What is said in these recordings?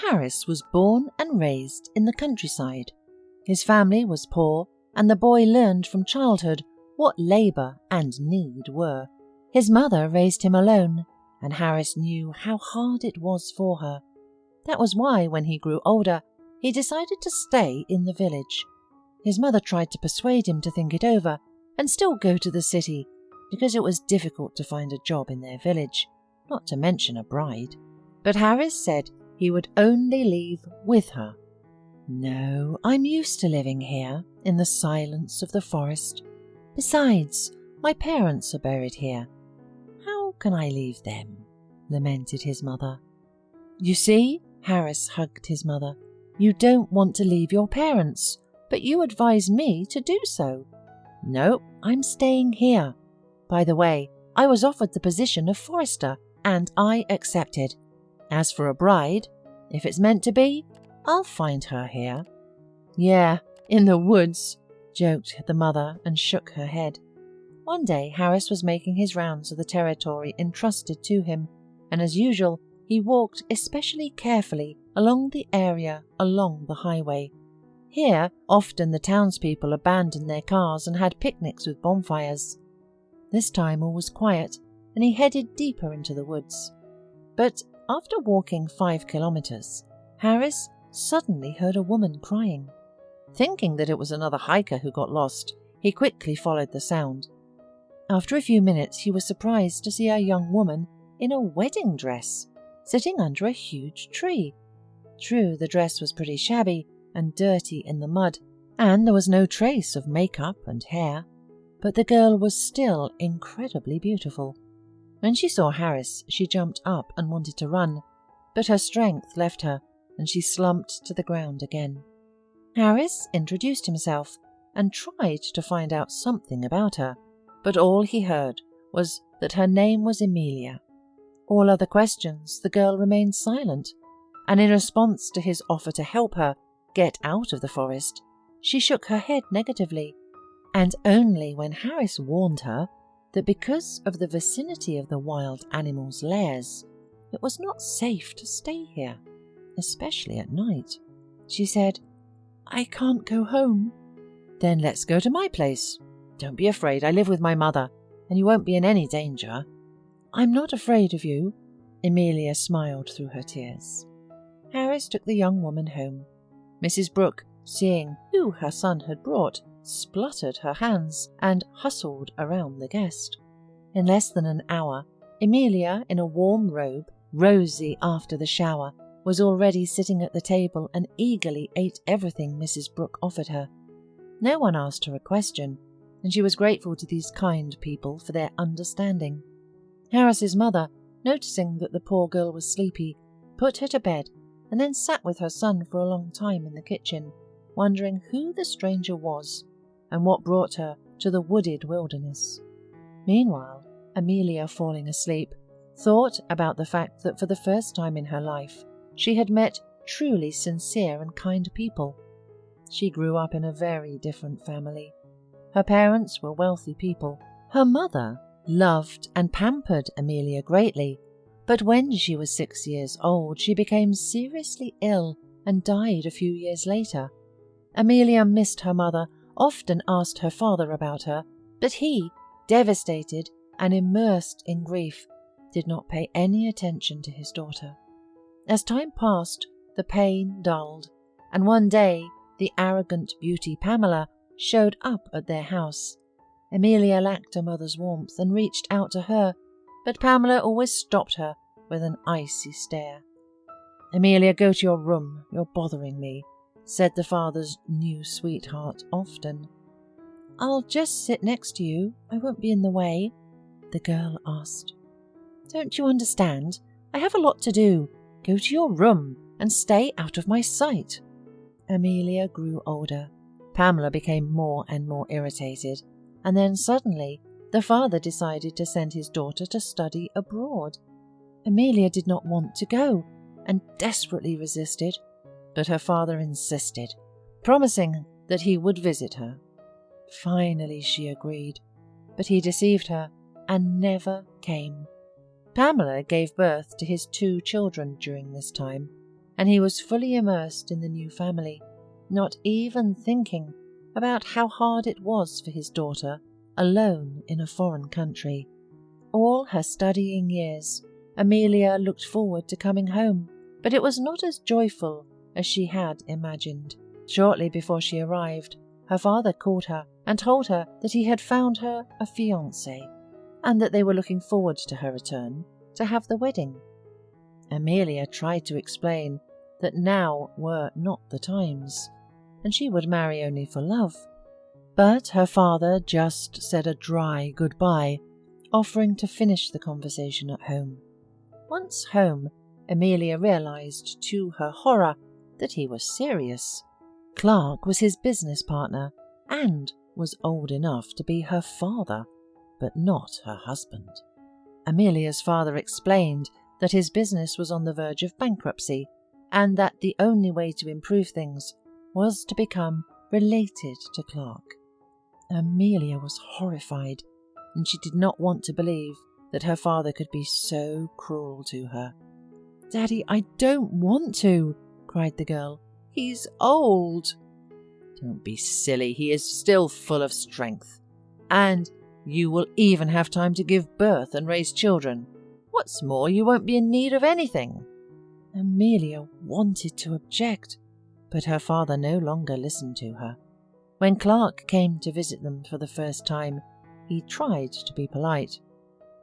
Harris was born and raised in the countryside. His family was poor, and the boy learned from childhood what labour and need were. His mother raised him alone, and Harris knew how hard it was for her. That was why, when he grew older, he decided to stay in the village. His mother tried to persuade him to think it over and still go to the city, because it was difficult to find a job in their village, not to mention a bride. But Harris said he would only leave with her. "No, I'm used to living here, in the silence of the forest. Besides, my parents are buried here. How can I leave them?" lamented his mother. "You see," Harris hugged his mother, "you don't want to leave your parents, but you advise me to do so." "No, I'm staying here. By the way, I was offered the position of forester, and I accepted. As for a bride, if it's meant to be, I'll find her here." "Yeah, in the woods," joked the mother and shook her head. One day Harris was making his rounds of the territory entrusted to him, and as usual he walked especially carefully along the area along the highway. Here often the townspeople abandoned their cars and had picnics with bonfires. This time all was quiet, and he headed deeper into the woods. But after walking 5 kilometers, Harris suddenly heard a woman crying. Thinking that it was another hiker who got lost, he quickly followed the sound. After a few minutes, he was surprised to see a young woman in a wedding dress, sitting under a huge tree. True, the dress was pretty shabby and dirty in the mud, and there was no trace of makeup and hair, but the girl was still incredibly beautiful. When she saw Harris, she jumped up and wanted to run, but her strength left her, and she slumped to the ground again. Harris introduced himself and tried to find out something about her, but all he heard was that her name was Amelia. All other questions, the girl remained silent, and in response to his offer to help her get out of the forest, she shook her head negatively, and only when Harris warned her that because of the vicinity of the wild animals' lairs, it was not safe to stay here, especially at night. She said, "I can't go home." "Then let's go to my place. Don't be afraid, I live with my mother, and you won't be in any danger." "I'm not afraid of you," Amelia smiled through her tears. Harris took the young woman home. Mrs. Brooke, seeing who her son had brought, spluttered her hands and hustled around the guest. In less than an hour, Amelia, in a warm robe, rosy after the shower, was already sitting at the table and eagerly ate everything Mrs. Brooke offered her. No one asked her a question, and she was grateful to these kind people for their understanding. Harris's mother, noticing that the poor girl was sleepy, put her to bed and then sat with her son for a long time in the kitchen, wondering who the stranger was and what brought her to the wooded wilderness. Meanwhile, Amelia, falling asleep, thought about the fact that for the first time in her life, she had met truly sincere and kind people. She grew up in a very different family. Her parents were wealthy people. Her mother loved and pampered Amelia greatly, but when she was 6 years old, she became seriously ill and died a few years later. Amelia missed her mother, often asked her father about her, but he, devastated and immersed in grief, did not pay any attention to his daughter. As time passed, the pain dulled, and one day the arrogant beauty Pamela showed up at their house. Amelia lacked her mother's warmth and reached out to her, but Pamela always stopped her with an icy stare. "Amelia, go to your room, you're bothering me," said the father's new sweetheart often. "I'll just sit next to you, I won't be in the way," the girl asked. "Don't you understand? I have a lot to do. Go to your room and stay out of my sight." Amelia grew older. Pamela became more and more irritated, and then suddenly the father decided to send his daughter to study abroad. Amelia did not want to go and desperately resisted, but her father insisted, promising that he would visit her. Finally she agreed, but he deceived her and never came. Pamela gave birth to his 2 children during this time, and he was fully immersed in the new family, not even thinking about how hard it was for his daughter, alone in a foreign country. All her studying years, Amelia looked forward to coming home, but it was not as joyful as she had imagined. Shortly before she arrived, her father called her and told her that he had found her a fiancé, and that they were looking forward to her return to have the wedding. Amelia tried to explain that now were not the times, and she would marry only for love. But her father just said a dry goodbye, offering to finish the conversation at home. Once home, Amelia realized to her horror that he was serious. Clark was his business partner and was old enough to be her father, but not her husband. Amelia's father explained that his business was on the verge of bankruptcy and that the only way to improve things was to become related to Clark. Amelia was horrified, and she did not want to believe that her father could be so cruel to her. "Daddy, I don't want to," cried the girl. "He's old." "Don't be silly, he is still full of strength. And you will even have time to give birth and raise children. What's more, you won't be in need of anything." Amelia wanted to object, but her father no longer listened to her. When Clark came to visit them for the first time, he tried to be polite.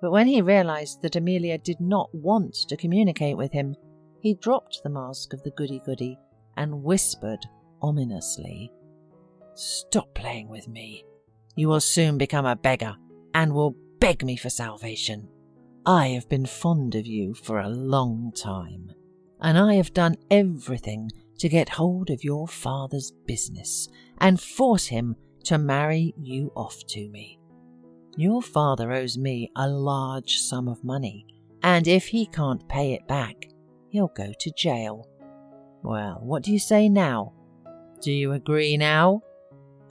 But when he realized that Amelia did not want to communicate with him, he dropped the mask of the goody-goody and whispered ominously, "Stop playing with me. You will soon become a beggar and will beg me for salvation. I have been fond of you for a long time, and I have done everything to get hold of your father's business and force him to marry you off to me. Your father owes me a large sum of money, and if he can't pay it back, he'll go to jail. Well, what do you say now? Do you agree now?"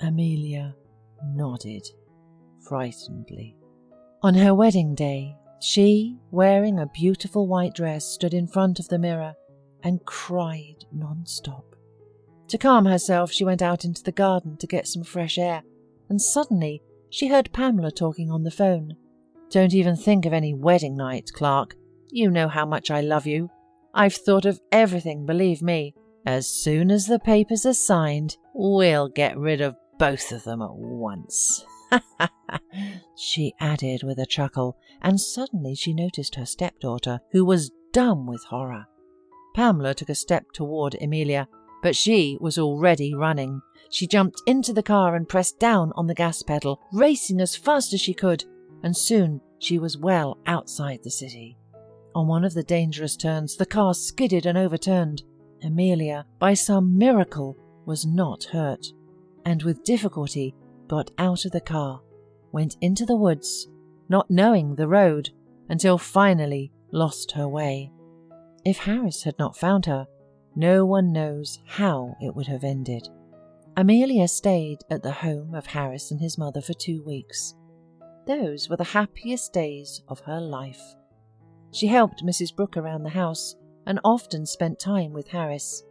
Amelia nodded frightenedly. On her wedding day, she, wearing a beautiful white dress, stood in front of the mirror and cried non-stop. To calm herself, she went out into the garden to get some fresh air, and suddenly she heard Pamela talking on the phone. "Don't even think of any wedding night, Clark. You know how much I love you. I've thought of everything, believe me. As soon as the papers are signed, we'll get rid of both of them at once." She added with a chuckle, and suddenly she noticed her stepdaughter, who was dumb with horror. Pamela took a step toward Amelia, but she was already running. She jumped into the car and pressed down on the gas pedal, racing as fast as she could, and soon she was well outside the city. On one of the dangerous turns, the car skidded and overturned. Amelia, by some miracle, was not hurt, and with difficulty got out of the car, went into the woods, not knowing the road, until finally lost her way. If Harris had not found her, no one knows how it would have ended. Amelia stayed at the home of Harris and his mother for 2 weeks. Those were the happiest days of her life. She helped Mrs. Brooke around the house and often spent time with Harris.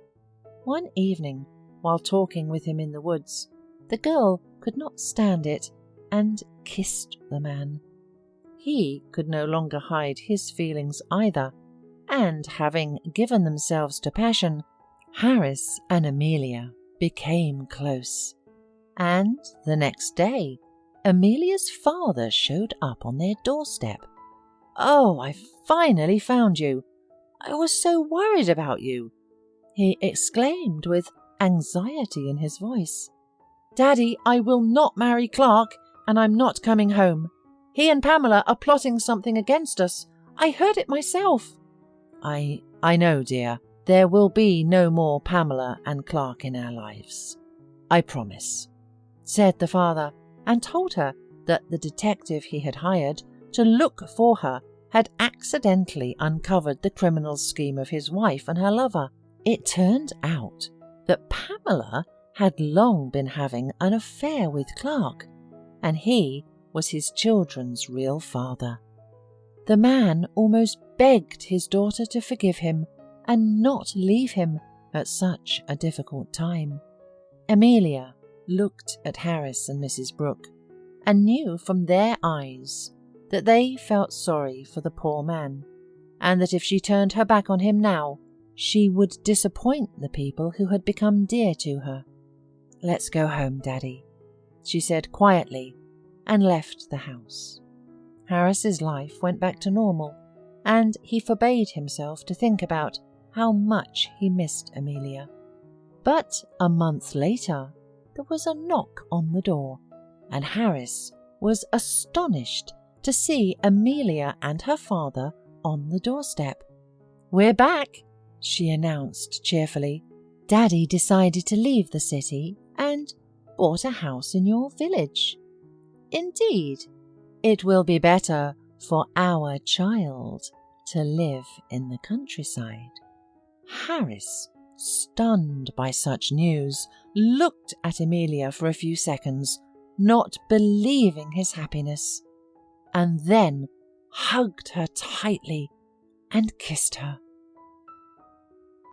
One evening, while talking with him in the woods, the girl could not stand it and kissed the man. He could no longer hide his feelings either, and having given themselves to passion, Harris and Amelia became close. And the next day, Amelia's father showed up on their doorstep. "Oh, I finally found you. I was so worried about you," he exclaimed with anxiety in his voice. "Daddy, I will not marry Clark, and I'm not coming home. He and Pamela are plotting something against us. I heard it myself." I know, dear. There will be no more Pamela and Clark in our lives. I promise," said the father, and told her that the detective he had hired to look for her had accidentally uncovered the criminal scheme of his wife and her lover. It turned out that Pamela had long been having an affair with Clark, and he was his children's real father. The man almost begged his daughter to forgive him and not leave him at such a difficult time. Amelia looked at Harris and Mrs. Brooke and knew from their eyes that they felt sorry for the poor man, and that if she turned her back on him now, she would disappoint the people who had become dear to her. "Let's go home, Daddy," she said quietly, and left the house. Harris's life went back to normal, and he forbade himself to think about how much he missed Amelia. But a month later, there was a knock on the door, and Harris was astonished to see Amelia and her father on the doorstep. "We're back," she announced cheerfully. "Daddy decided to leave the city and bought a house in your village. Indeed, it will be better for our child to live in the countryside." Harris, stunned by such news, looked at Amelia for a few seconds, not believing his happiness, and then hugged her tightly and kissed her.